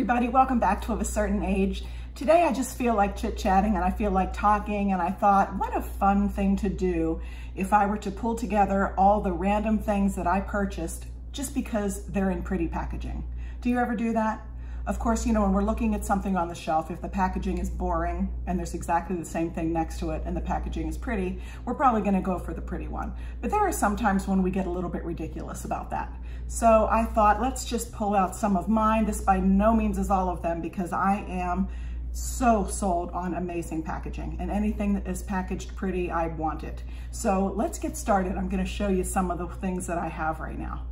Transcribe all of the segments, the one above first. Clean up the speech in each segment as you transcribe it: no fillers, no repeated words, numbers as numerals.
everybody, welcome back to Of a Certain Age. Today I just feel like chit-chatting and I feel like talking, and I thought, what a fun thing to do if I were to pull together all the random things that I purchased just because they're in pretty packaging. Do you ever do that? Of course, you know, when we're looking at something on the shelf, if the packaging is boring and there's exactly the same thing next to it and the packaging is pretty, we're probably gonna go for the pretty one. But there are some times when we get a little bit ridiculous about that. So I thought, let's just pull out some of mine. This by no means is all of them, because I am so sold on amazing packaging, and anything that is packaged pretty, I want it. So let's get started. I'm gonna show you some of the things that I have right now.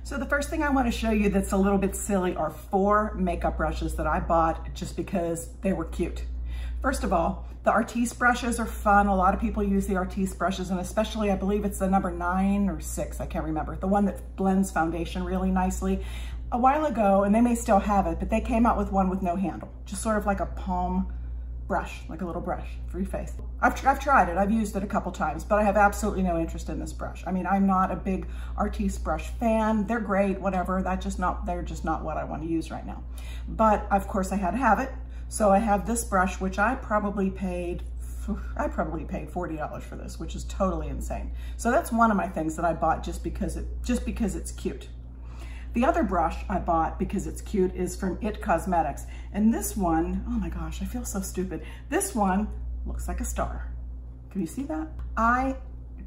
So the first thing I want to show you that's a little bit silly are 4 makeup brushes that I bought just because they were cute. First of all, the Artiste brushes are fun. A lot of people use the Artiste brushes, and especially I believe it's the number 9 or 6, I can't remember, the one that blends foundation really nicely. A while ago, and they may still have it, but they came out with one with no handle, just sort of like a palm brush, like a little brush for your face. I've tried it, I've used it a couple times, but I have absolutely no interest in this brush. I mean, I'm not a big Artiste brush fan. They're great, whatever, they're just not what I want to use right now. But of course I had to have it. So I have this brush, which I probably paid $40 for this, which is totally insane. So that's one of my things that I bought just because it's cute. The other brush I bought because it's cute is from IT Cosmetics. And this one, oh my gosh, I feel so stupid. This one looks like a star. Can you see that? I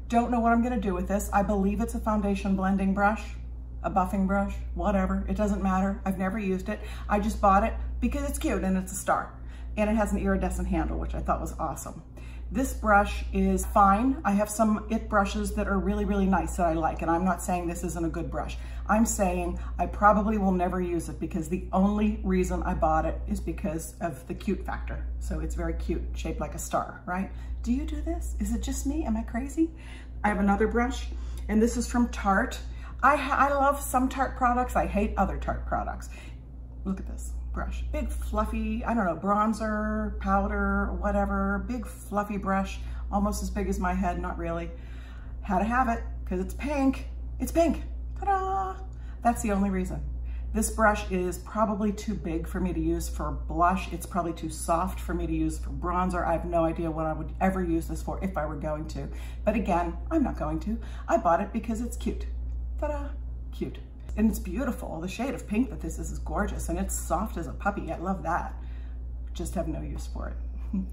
don't know what I'm gonna do with this. I believe it's a foundation blending brush, a buffing brush, whatever. It doesn't matter. I've never used it. I just bought it because it's cute and it's a star. And it has an iridescent handle, which I thought was awesome. This brush is fine. I have some IT brushes that are really, really nice that I like, and I'm not saying this isn't a good brush. I'm saying I probably will never use it because the only reason I bought it is because of the cute factor. So it's very cute, shaped like a star, right? Do you do this? Is it just me? Am I crazy? I have another brush, and this is from Tarte. I love some Tarte products. I hate other Tarte products. Look at this brush, big fluffy, I don't know, bronzer, powder, whatever, big fluffy brush, almost as big as my head, not really. Had to have it because it's pink. It's pink, ta-da! That's the only reason. This brush is probably too big for me to use for blush. It's probably too soft for me to use for bronzer. I have no idea what I would ever use this for if I were going to. But again, I'm not going to. I bought it because it's cute. Ta-da, cute. And it's beautiful. The shade of pink that this is gorgeous, and it's soft as a puppy. I love that. Just have no use for it.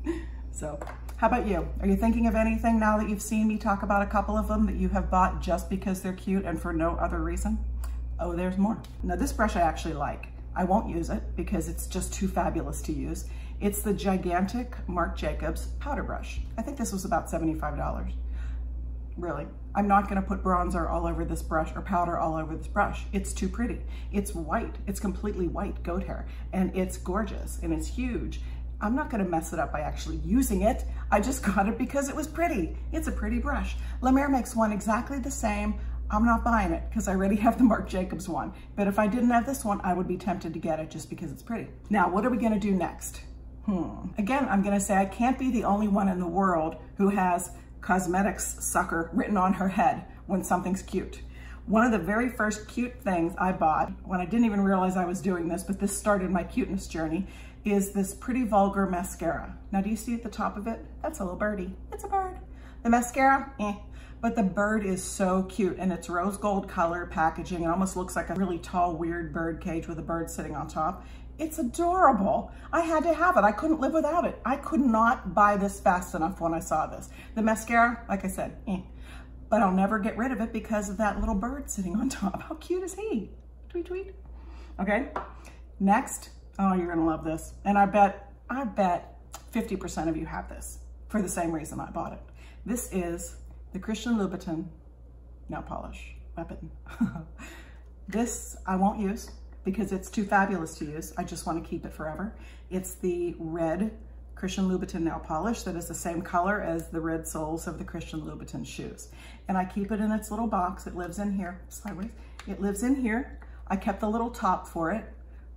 So how about you? Are you thinking of anything now that you've seen me talk about a couple of them that you have bought just because they're cute and for no other reason? Oh, there's more. Now this brush I actually like. I won't use it because it's just too fabulous to use. It's the gigantic Marc Jacobs powder brush. I think this was about $75. Really. I'm not gonna put bronzer all over this brush or powder all over this brush. It's too pretty. It's white, it's completely white goat hair, and it's gorgeous and it's huge. I'm not gonna mess it up by actually using it. I just got it because it was pretty. It's a pretty brush. La Mer makes one exactly the same. I'm not buying it because I already have the Marc Jacobs one. But if I didn't have this one, I would be tempted to get it just because it's pretty. Now, what are we gonna do next? Again, I'm gonna say I can't be the only one in the world who has cosmetics sucker written on her head when something's cute. One of the very first cute things I bought, when I didn't even realize I was doing this, but this started my cuteness journey, is this Pretty Vulgar mascara. Now, do you see at the top of it? That's a little birdie. It's a bird. The mascara, but the bird is so cute, and it's rose gold color packaging. It almost looks like a really tall, weird bird cage with a bird sitting on top. It's adorable. I had to have it. I couldn't live without it. I could not buy this fast enough when I saw this. The mascara, like I said, but I'll never get rid of it because of that little bird sitting on top. How cute is he? Tweet, tweet. Okay, next, oh, you're gonna love this. And I bet 50% of you have this for the same reason I bought it. This is the Christian Louboutin nail polish weapon. This I won't use because it's too fabulous to use. I just want to keep it forever. It's the red Christian Louboutin nail polish that is the same color as the red soles of the Christian Louboutin shoes. And I keep it in its little box. It lives in here, sideways. It lives in here. I kept the little top for it.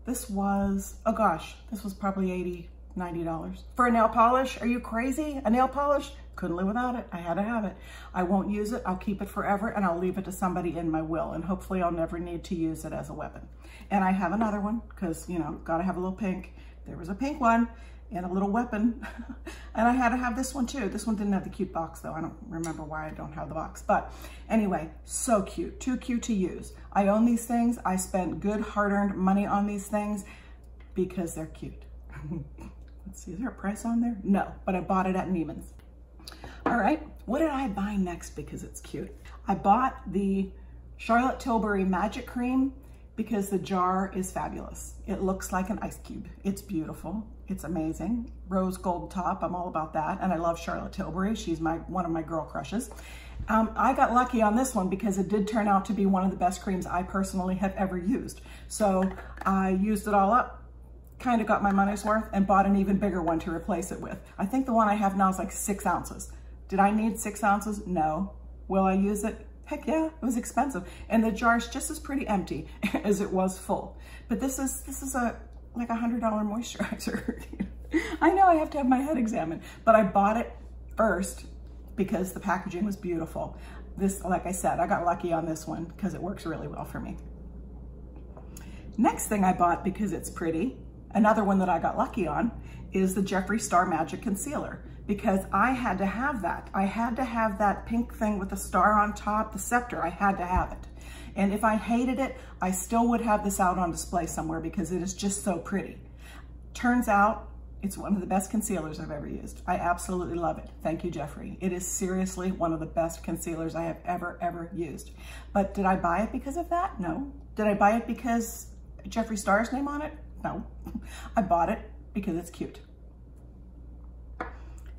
This was, oh gosh, this was probably $80, $90. For a nail polish, are you crazy? A nail polish Couldn't live without it. I had to have it. I won't use it. I'll keep it forever, and I'll leave it to somebody in my will, and hopefully I'll never need to use it as a weapon. And I have another one because, you know, gotta have a little pink. There was a pink one and a little weapon. And I had to have this one too. This one didn't have the cute box though. I don't remember why I don't have the box. But anyway, so cute, too cute to use. I own these things. I spent good hard-earned money on these things because they're cute. Let's see, is there a price on there? No, but I bought it at Neiman's. All right, what did I buy next because it's cute? I bought the Charlotte Tilbury Magic Cream because the jar is fabulous. It looks like an ice cube. It's beautiful. It's amazing. Rose gold top, I'm all about that. And I love Charlotte Tilbury. She's one of my girl crushes. I got lucky on this one because it did turn out to be one of the best creams I personally have ever used. So I used it all up, kind of got my money's worth, and bought an even bigger one to replace it with. I think the one I have now is like 6 ounces. Did I need 6 ounces? No. Will I use it? Heck yeah, it was expensive. And the jar's just as pretty empty as it was full. But this is like $100 moisturizer. I know I have to have my head examined, but I bought it first because the packaging was beautiful. This, like I said, I got lucky on this one because it works really well for me. Next thing I bought because it's pretty, another one that I got lucky on, is the Jeffree Star Magic Concealer, because I had to have that. I had to have that pink thing with the star on top, the scepter. I had to have it. And if I hated it, I still would have this out on display somewhere because it is just so pretty. Turns out it's one of the best concealers I've ever used. I absolutely love it. Thank you, Jeffree. It is seriously one of the best concealers I have ever used. But did I buy it because of that? No. Did I buy it because Jeffree Star's name on it? No. I bought it because it's cute.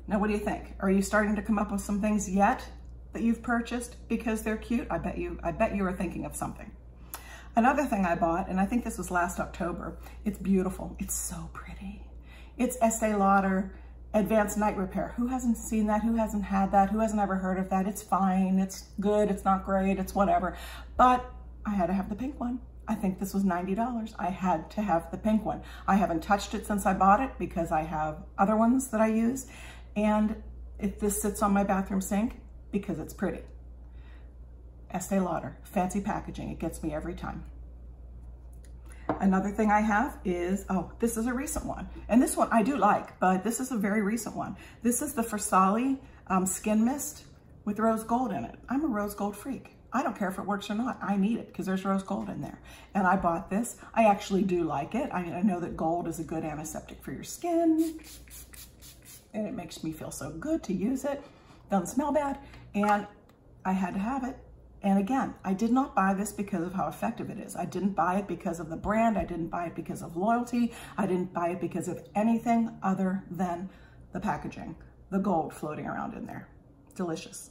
Now, what do you think? Are you starting to come up with some things yet that you've purchased because they're cute? I bet you are thinking of something. Another thing I bought, and I think this was last October, it's beautiful. It's so pretty. It's Estee Lauder Advanced Night Repair. Who hasn't seen that? Who hasn't had that? Who hasn't ever heard of that? It's fine. It's good. It's not great. It's whatever. But I had to have the pink one. I think this was $90. I had to have the pink one. I haven't touched it since I bought it because I have other ones that I use. And if this sits on my bathroom sink because it's pretty. Estee Lauder, fancy packaging. It gets me every time. Another thing I have is, oh, this is a recent one. And this one I do like, but this is a very recent one. This is the Versali Skin Mist with rose gold in it. I'm a rose gold freak. I don't care if it works or not. I need it because there's rose gold in there. And I bought this. I actually do like it. I know that gold is a good antiseptic for your skin. And it makes me feel so good to use it. Doesn't smell bad. And I had to have it. And again, I did not buy this because of how effective it is. I didn't buy it because of the brand. I didn't buy it because of loyalty. I didn't buy it because of anything other than the packaging, the gold floating around in there. Delicious.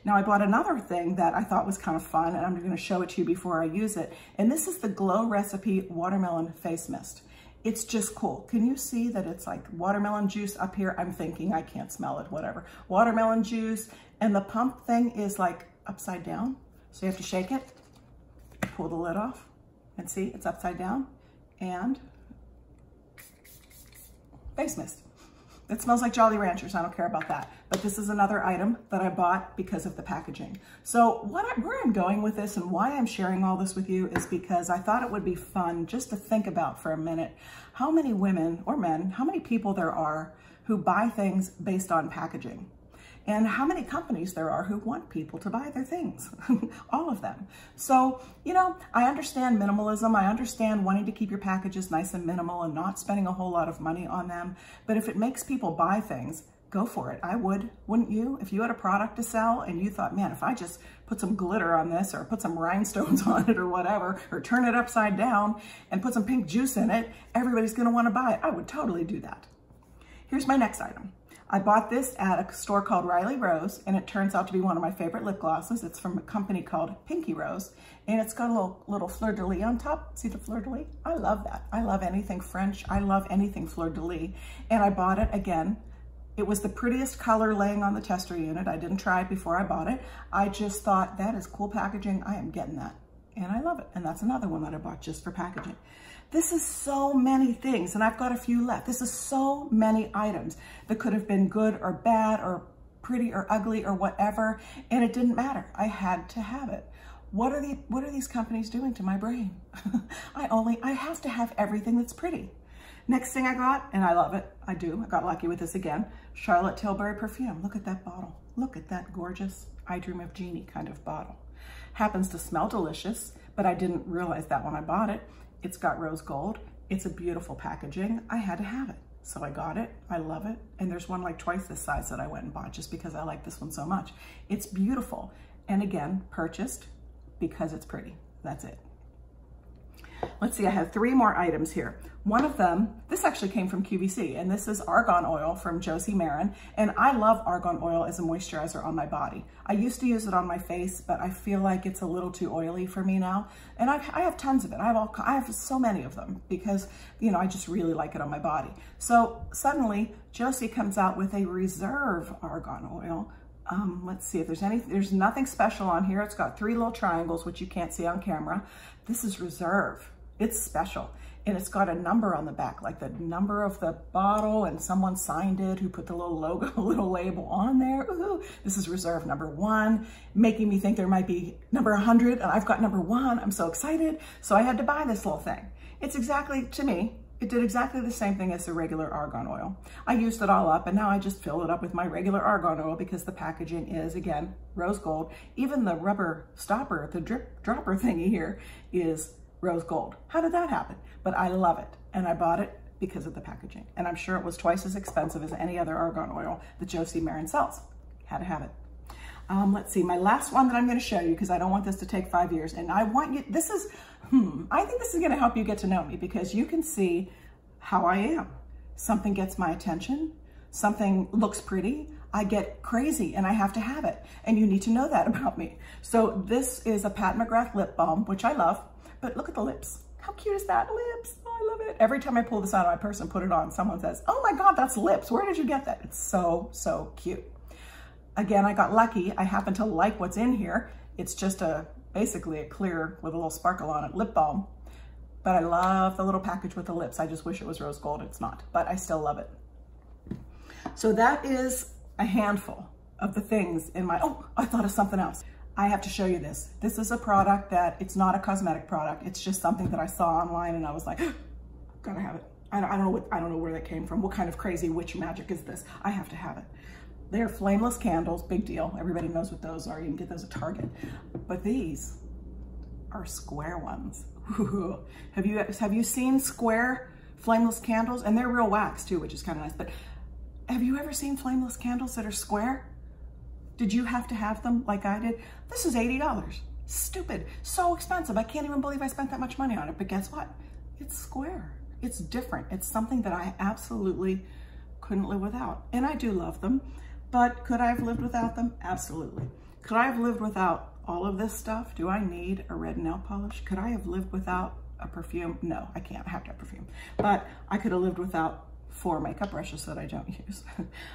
Now I bought another thing that I thought was kind of fun, and I'm going to show it to you before I use it. And this is the Glow Recipe Watermelon Face Mist. It's just cool. Can you see that it's like watermelon juice up here? I'm thinking I can't smell it, whatever. Watermelon juice, and the pump thing is like upside down. So you have to shake it, pull the lid off, and see it's upside down, and face mist. It smells like Jolly Ranchers. I don't care about that. But this is another item that I bought because of the packaging. So where I'm going with this and why I'm sharing all this with you is because I thought it would be fun just to think about for a minute how many women or men, how many people there are who buy things based on packaging. And how many companies there are who want people to buy their things, all of them. So, you know, I understand minimalism. I understand wanting to keep your packages nice and minimal and not spending a whole lot of money on them. But if it makes people buy things, go for it. I would, wouldn't you? If you had a product to sell and you thought, man, if I just put some glitter on this or put some rhinestones on it or whatever, or turn it upside down and put some pink juice in it, everybody's gonna wanna buy it. I would totally do that. Here's my next item. I bought this at a store called Riley Rose, and it turns out to be one of my favorite lip glosses. It's from a company called Pinky Rose, and it's got a little fleur-de-lis on top. See the fleur-de-lis? I love that. I love anything French. I love anything fleur-de-lis. And I bought it again. It was the prettiest color laying on the tester unit. I didn't try it before I bought it. I just thought, that is cool packaging. I am getting that. And I love it. And that's another one that I bought just for packaging. This is so many things, and I've got a few left. This is so many items that could have been good or bad or pretty or ugly or whatever, and it didn't matter. I had to have it. What are these companies doing to my brain? I have to have everything that's pretty. Next thing I got, and I love it, I got lucky with this again, Charlotte Tilbury perfume. Look at that bottle. Look at that gorgeous I Dream of Jeannie kind of bottle. Happens to smell delicious, but I didn't realize that when I bought it. It's got rose gold. It's a beautiful packaging. I had to have it. So I got it, I love it. And there's one like twice this size that I went and bought just because I like this one so much. It's beautiful. And again, purchased because it's pretty. That's it. Let's see, I have 3 more items here. One of them, this actually came from QVC, and this is argan oil from Josie Maran. And I love argan oil as a moisturizer on my body. I used to use it on my face, but I feel like it's a little too oily for me now. And I have tons of it. I have so many of them because, you know, I just really like it on my body. So suddenly Josie comes out with a Reserve argan oil. Let's see if there's nothing special on here. It's got 3 little triangles, which you can't see on camera. This is Reserve. It's special. And it's got a number on the back, like the number of the bottle, and someone signed it who put the little logo, little label on there. Ooh, this is Reserve number 1, making me think there might be number 100, and I've got number 1. I'm so excited. So I had to buy this little thing. It's exactly, to me, it did exactly the same thing as the regular argan oil. I used it all up, and now I just fill it up with my regular argan oil because the packaging is, again, rose gold. Even the rubber stopper, the drip dropper thingy here is rose gold. How did that happen? But I love it, and I bought it because of the packaging. And I'm sure it was twice as expensive as any other argan oil that Josie Maran sells. Had to have it. Let's see, my last one that I'm going to show you, because I don't want this to take 5 years, and I want you, this is, I think this is going to help you get to know me, because you can see how I am. Something gets my attention, something looks pretty, I get crazy and I have to have it, and you need to know that about me. So this is a Pat McGrath lip balm, which I love, but look at the lips. How cute is that? Lips. Oh, I love it. Every time I pull this out of my purse and put it on, someone says, oh my God, that's lips. Where did you get that? It's so, so cute. Again, I got lucky. I happen to like what's in here. It's just basically a clear with a little sparkle on it lip balm, but I love the little package with the lips. I just wish it was rose gold. It's not, but I still love it. So that is a handful of the things in my, oh, I thought of something else. I have to show you this. This is a product that, it's not a cosmetic product. It's just something that I saw online and I was like, gotta have it. I don't know where that came from. What kind of crazy witch magic is this? I have to have it. They're flameless candles, big deal. Everybody knows what those are. You can get those at Target. But these are square ones. Have you seen square flameless candles? And they're real wax too, which is kind of nice. But have you ever seen flameless candles that are square? Did you have to have them like I did? This is $80. Stupid, so expensive. I can't even believe I spent that much money on it, but guess what? It's square, it's different. It's something that I absolutely couldn't live without. And I do love them, but could I have lived without them? Absolutely. Could I have lived without all of this stuff? Do I need a red nail polish? Could I have lived without a perfume? No, I can't, I have to have perfume. But I could have lived without 4 makeup brushes that I don't use.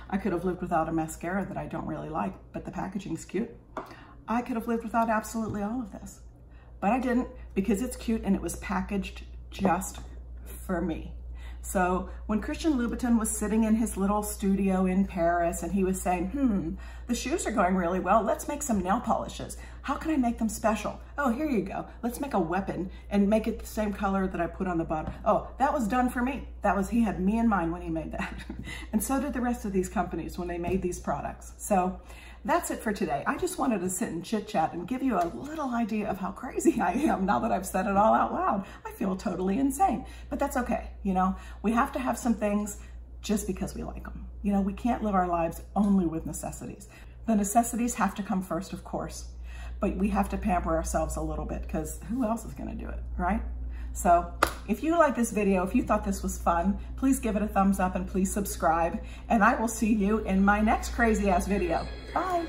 I could have lived without a mascara that I don't really like, but the packaging's cute. I could have lived without absolutely all of this, but I didn't, because it's cute and it was packaged just for me. So when Christian Louboutin was sitting in his little studio in Paris and he was saying, the shoes are going really well, let's make some nail polishes. How can I make them special? Oh, here you go. Let's make a weapon and make it the same color that I put on the bottom. Oh, that was done for me. He had me in mind when he made that. And so did the rest of these companies when they made these products. So that's it for today. I just wanted to sit and chit chat and give you a little idea of how crazy I am now that I've said it all out loud. I feel totally insane, but that's okay. You know, we have to have some things just because we like them. You know, we can't live our lives only with necessities. The necessities have to come first, of course, but we have to pamper ourselves a little bit because who else is gonna do it, right? So if you like this video, if you thought this was fun, please give it a thumbs up and please subscribe. And I will see you in my next crazy ass video. Bye.